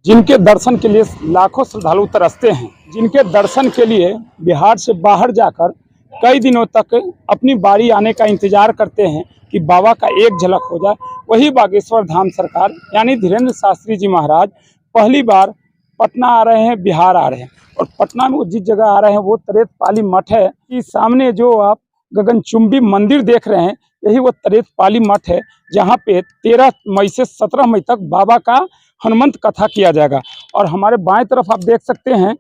जिनके दर्शन के लिए लाखों श्रद्धालु तरसते हैं, जिनके दर्शन के लिए बिहार से बाहर जाकर कई दिनों तक अपनी बारी आने का इंतजार करते हैं कि बाबा का एक झलक हो जाए, वही बागेश्वर धाम सरकार यानी धीरेन्द्र शास्त्री जी महाराज पहली बार पटना आ रहे हैं, बिहार आ रहे हैं। और पटना में वो जिस जगह आ रहे हैं वो तरेत पाली मठ है कि सामने जो आप गगनचुंबी मंदिर देख रहे हैं, यही वो तरेत पाली मठ है, जहाँ पे 13 मई से 17 मई तक बाबा का हनुमंत कथा किया जाएगा। और हमारे बाएं तरफ आप देख सकते हैं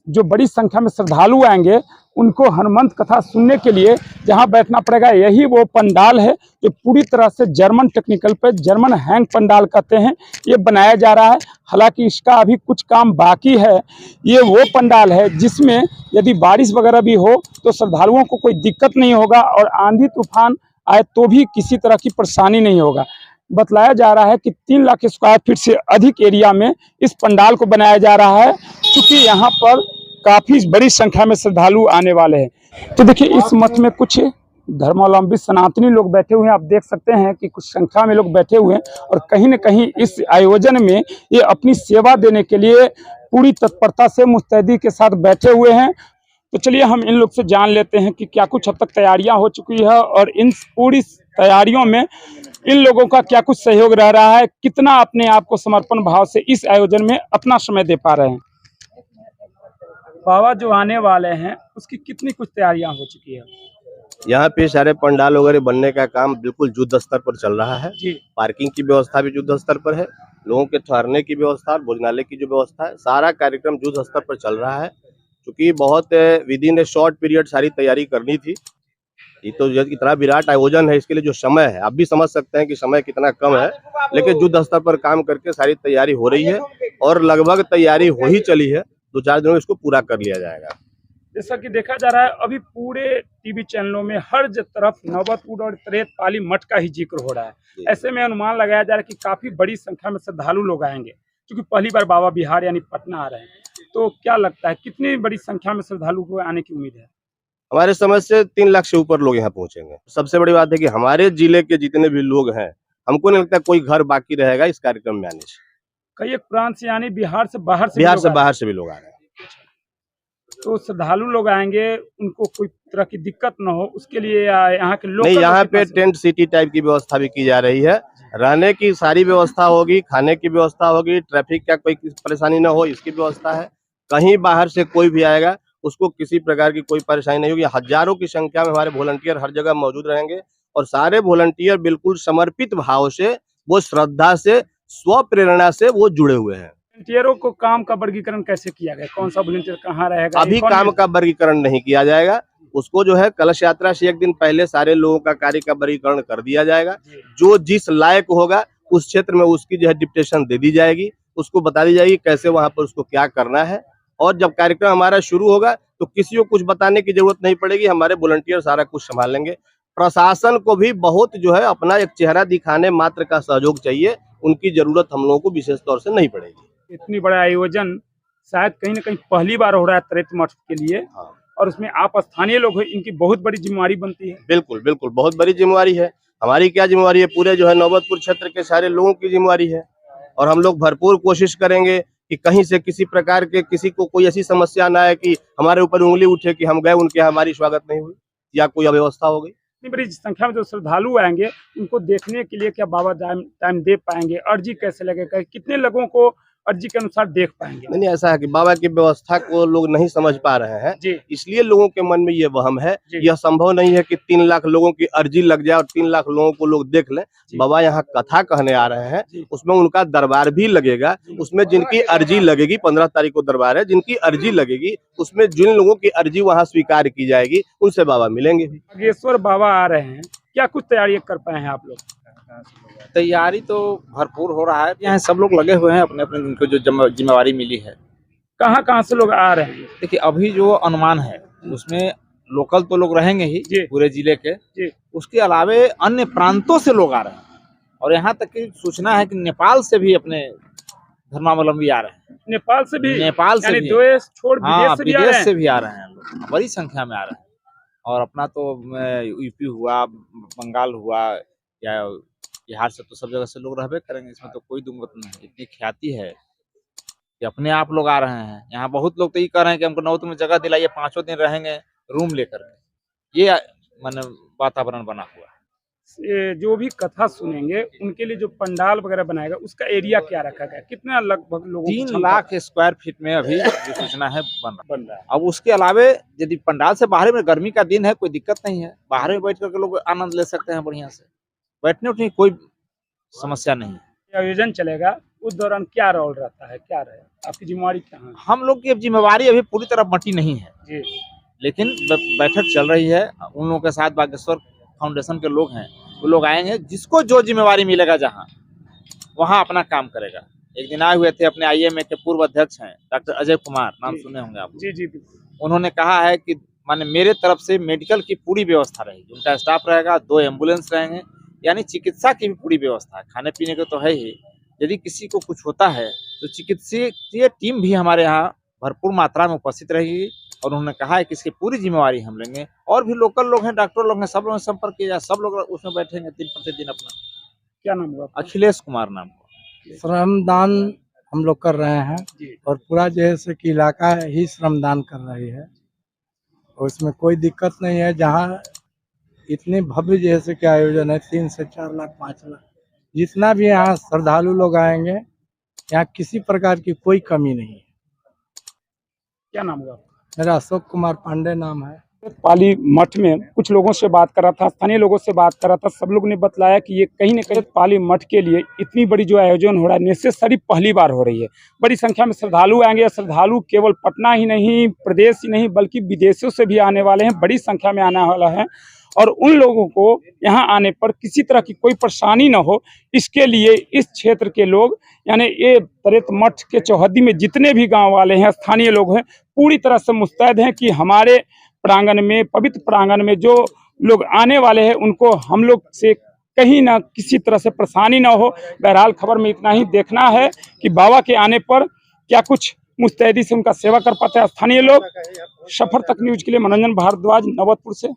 जो बड़ी संख्या में श्रद्धालु आएंगे उनको हनुमंत कथा सुनने के लिए जहां बैठना पड़ेगा, यही वो पंडाल है जो पूरी तरह से जर्मन टेक्निकल पे जर्मन हैंग पंडाल कहते हैं, ये बनाया जा रहा है। हालांकि इसका अभी कुछ काम बाकी है। ये वो पंडाल है जिसमें यदि बारिश वगैरह भी हो तो श्रद्धालुओं को कोई दिक्कत नहीं होगा और आंधी तूफान आए तो भी किसी तरह की परेशानी नहीं होगा। बतलाया जा रहा है कि 3 लाख स्क्वायर फीट से अधिक एरिया में इस पंडाल को बनाया जा रहा है, क्योंकि यहाँ पर काफी बड़ी संख्या में श्रद्धालु आने वाले हैं। तो देखिए इस मठ में कुछ धर्मावलंबी सनातनी लोग बैठे हुए हैं, आप देख सकते हैं कि कुछ संख्या में लोग बैठे हुए हैं और कहीं न कहीं इस आयोजन में ये अपनी सेवा देने के लिए पूरी तत्परता से मुस्तैदी के साथ बैठे हुए हैं। तो चलिए हम इन लोग से जान लेते हैं कि क्या कुछ हद तक तैयारियां हो चुकी है और इन पूरी तैयारियों में इन लोगों का क्या कुछ सहयोग रह रहा है, कितना अपने आप को समर्पण भाव से इस आयोजन में अपना समय दे पा रहे हैं। बाबा जो आने वाले हैं उसकी कितनी कुछ तैयारियां हो चुकी है? यहाँ पे सारे पंडाल वगैरह बनने का काम बिल्कुल युद्ध स्तर पर चल रहा है जी। पार्किंग की व्यवस्था भी युद्ध स्तर पर है, लोगों के ठहरने की व्यवस्था, भोजनालय की जो व्यवस्था है, सारा कार्यक्रम युद्ध स्तर पर चल रहा है। क्योंकि बहुत with in A short period सारी तैयारी करनी थी। ये तो इतना विराट आयोजन है, इसके लिए जो समय है आप भी समझ सकते हैं कि समय कितना कम है, लेकिन युद्ध स्तर पर काम करके सारी तैयारी हो रही है और लगभग तैयारी हो ही चली है। 2-4 दिनों में इसको पूरा कर लिया जाएगा। जैसा कि देखा जा रहा है अभी पूरे टीवी चैनलों में हर तरफ नौबतपुर और तरेत पाली मठ का ही जिक्र हो रहा है। ऐसे में अनुमान लगाया जा रहा है कि काफी बड़ी संख्या में श्रद्धालु लोग आएंगे, क्योंकि पहली बार बाबा बिहार यानी पटना आ रहे हैं। तो क्या लगता है कितनी बड़ी संख्या में श्रद्धालु को आने की उम्मीद है? हमारे समझ से 3 लाख से ऊपर लोग यहाँ पहुंचेंगे। सबसे बड़ी बात है कि हमारे जिले के जितने भी लोग हैं, हमको नहीं लगता कोई घर बाकी रहेगा इस कार्यक्रम में आने से। कई एक प्रांत से यानी बिहार से बाहर से भी लोग आ रहे हैं। तो श्रद्धालु लोग आएंगे, उनको कोई तरह की दिक्कत न हो उसके लिए यहाँ के लोग नहीं, यहाँ पे टेंट सिटी टाइप की व्यवस्था भी की जा रही है। रहने की सारी व्यवस्था होगी, खाने की व्यवस्था होगी, ट्रैफिक का कोई परेशानी न हो इसकी व्यवस्था है। कहीं बाहर से कोई भी आएगा उसको किसी प्रकार की कोई परेशानी नहीं होगी। हजारों की संख्या में हमारे वॉलंटियर हर जगह मौजूद रहेंगे और सारे वॉलंटियर बिल्कुल समर्पित भाव से, वो श्रद्धा से, स्व प्रेरणा से वो जुड़े हुए हैं। वॉलंटियरों को काम का वर्गीकरण कैसे किया गया? कौन सा वॉलंटियर कहाँ रहेगा? अभी काम का वर्गीकरण नहीं किया जाएगा, उसको जो है कलश यात्रा से 1 दिन पहले सारे लोगों का कार्य का वर्गीकरण कर दिया जाएगा। जो जिस लायक होगा उस क्षेत्र में उसकी जो है डिप्टेशन दे दी जाएगी, उसको बता दी जाएगी कैसे वहां पर उसको क्या करना है। और जब कार्यक्रम हमारा शुरू होगा तो किसी को कुछ बताने की जरूरत नहीं पड़ेगी, हमारे वॉलंटियर सारा कुछ संभाल लेंगे। प्रशासन को भी बहुत जो है अपना एक चेहरा दिखाने मात्र का सहयोग चाहिए, उनकी जरूरत हम लोगों को विशेष तौर से नहीं पड़ेगी। इतनी बड़ा आयोजन शायद कहीं न कहीं पहली बार हो रहा है तरेत मठ के लिए। हाँ। और उसमें आप स्थानीय लोग हैं, इनकी बहुत बड़ी जिम्मेवारी बनती है। बिल्कुल बिल्कुल, बहुत बड़ी जिम्मेवारी है। हमारी क्या जिम्मेवारी है, पूरे जो है नौबतपुर क्षेत्र के सारे लोगों की जिम्मेवारी है। और हम लोग भरपूर कोशिश करेंगे कि कहीं से किसी प्रकार के किसी को कोई ऐसी समस्या ना आए कि हमारे ऊपर उंगली उठे कि हम गए उनके यहाँ हमारी स्वागत नहीं हुई या कोई अव्यवस्था हो गई। इतनी बड़ी संख्या में जो श्रद्धालु आएंगे उनको देखने के लिए क्या बाबा टाइम दे पाएंगे? अर्जी कैसे लगेगा? कितने लोगों को अर्जी के अनुसार देख पाएंगे? नहीं, ऐसा है कि बाबा की व्यवस्था को लोग नहीं समझ पा रहे हैं, इसलिए लोगों के मन में ये वहम है। यह संभव नहीं है कि 3 लाख लोगों की अर्जी लग जाए और 3 लाख लोगों को लोग देख लें। बाबा यहाँ कथा कहने आ रहे हैं, उसमें उनका दरबार भी लगेगा। उसमें जिनकी अर्जी लगेगी, 15 तारीख को दरबार है, जिनकी अर्जी लगेगी उसमें जिन लोगों की अर्जी वहाँ स्वीकार की जाएगी उनसे बाबा मिलेंगे भी। बागेश्वर बाबा आ रहे हैं, क्या कुछ तैयारी कर पाए हैं आप लोग? तैयारी तो भरपूर हो रहा है, यहाँ सब लोग लगे हुए हैं अपने अपने जिनको जो जिम्मेवारी मिली है। कहाँ कहाँ से लोग आ रहे हैं? देखिए अभी जो अनुमान है उसमें लोकल तो लोग रहेंगे ही पूरे जिले के, उसके अलावे अन्य प्रांतों से लोग आ रहे हैं। और यहाँ तक की सूचना है कि नेपाल से भी अपने धर्मावलंबी आ रहे हैं। नेपाल से भी? नेपाल से भी, देश छोड़ विदेश से भी आ रहे हैं लोग, बड़ी संख्या में आ रहे हैं। और अपना तो यूपी हुआ, बंगाल हुआ या बिहार से तो सब जगह से लोग रहबे करेंगे, इसमें तो कोई दुमत नहीं है। इतनी ख्याति है कि अपने आप लोग आ रहे हैं। यहाँ बहुत लोग तो ये कह रहे हैं कि हमको नौत में जगह दिलाइए, 5 दिन रहेंगे रूम लेकर के। ये माने वातावरण बना हुआ है। ये जो भी कथा सुनेंगे उनके लिए जो पंडाल वगैरह बनाएगा उसका एरिया क्या रखा गया, कितना लगभग लोगों की 3 क्षमता लाख स्क्वायर फीट में अभी जो सूचना है बन रहा है? अब उसके अलावे यदि पंडाल से बाहर में, गर्मी का दिन है, कोई दिक्कत नहीं है, बाहर में बैठ करके लोग आनंद ले सकते हैं बढ़िया से, बैठने उठने की कोई समस्या नहीं है। ये आयोजन चलेगा उस दौरान क्या रोल रहता है, क्या रहे, आपकी जिम्मेवारी क्या है? हम लोग की अब जिम्मेवारी अभी पूरी तरह मटी नहीं है जी, लेकिन बैठक चल रही है। उन लोगों के साथ बागेश्वर फाउंडेशन के लोग हैं, वो लोग आएंगे, जिसको जो जिम्मेवारी मिलेगा जहाँ वहाँ अपना काम करेगा। एक दिन आए हुए थे अपने IMA के पूर्व अध्यक्ष हैं डॉक्टर अजय कुमार, नाम सुने होंगे आप। जी जी बिल्कुल। उन्होंने कहा है कि माने मेरे तरफ से मेडिकल की पूरी व्यवस्था रहेगी, उनका स्टाफ रहेगा, 2 एम्बुलेंस रहेंगे, यानी चिकित्सा की भी पूरी व्यवस्था है। खाने पीने को तो है ही, यदि किसी को कुछ होता है तो चिकित्सीय टीम भी हमारे यहाँ भरपूर मात्रा में उपस्थित रहेगी। और उन्होंने कहा है कि इसकी पूरी जिम्मेवारी हम लेंगे। और भी लोकल लोग हैं, डॉक्टर लोग हैं, सब लोगों से संपर्क किया जाए, सब लोग उसमें बैठेंगे दिन प्रतिदिन अपना। क्या नाम हुआ? अखिलेश कुमार नाम को। श्रमदान हम लोग कर रहे हैं जी। और पूरा जैसे कि इलाका ही श्रमदान कर रही है और इसमें कोई दिक्कत नहीं है। जहाँ इतने भव्य जैसे के आयोजन है, 3 से 4 लाख 5 लाख जितना भी यहाँ श्रद्धालु लोग आएंगे, यहाँ किसी प्रकार की कोई कमी नहीं है। क्या नाम हुआ? मेरा अशोक कुमार पांडे नाम है। पाली मठ में कुछ लोगों से बात कर रहा था, स्थानीय लोगों से बात कर रहा था, सब लोग ने बतलाया कि ये कहीं न कहीं पाली मठ के लिए इतनी बड़ी जो आयोजन हो रहा है नेसेसरी पहली बार हो रही है। बड़ी संख्या में श्रद्धालु आएंगे। श्रद्धालु केवल पटना ही नहीं, प्रदेश ही नहीं, बल्कि विदेशों से भी आने वाले हैं, बड़ी संख्या में आने वाला है। और उन लोगों को यहाँ आने पर किसी तरह की कोई परेशानी न हो, इसके लिए इस क्षेत्र के लोग, यानी ये तरेत मठ के चौहद्दी में जितने भी गाँव वाले हैं, स्थानीय लोग हैं, पूरी तरह से मुस्तैद हैं कि हमारे प्रांगण में, पवित्र प्रांगण में जो लोग आने वाले हैं उनको हम लोग से कहीं ना किसी तरह से परेशानी ना हो। बहरहाल खबर में इतना ही देखना है कि बाबा के आने पर क्या कुछ मुस्तैदी से उनका सेवा कर पाते हैं स्थानीय लोग। सफर तक न्यूज के लिए मनोरंजन भारद्वाज, नवतपुर से।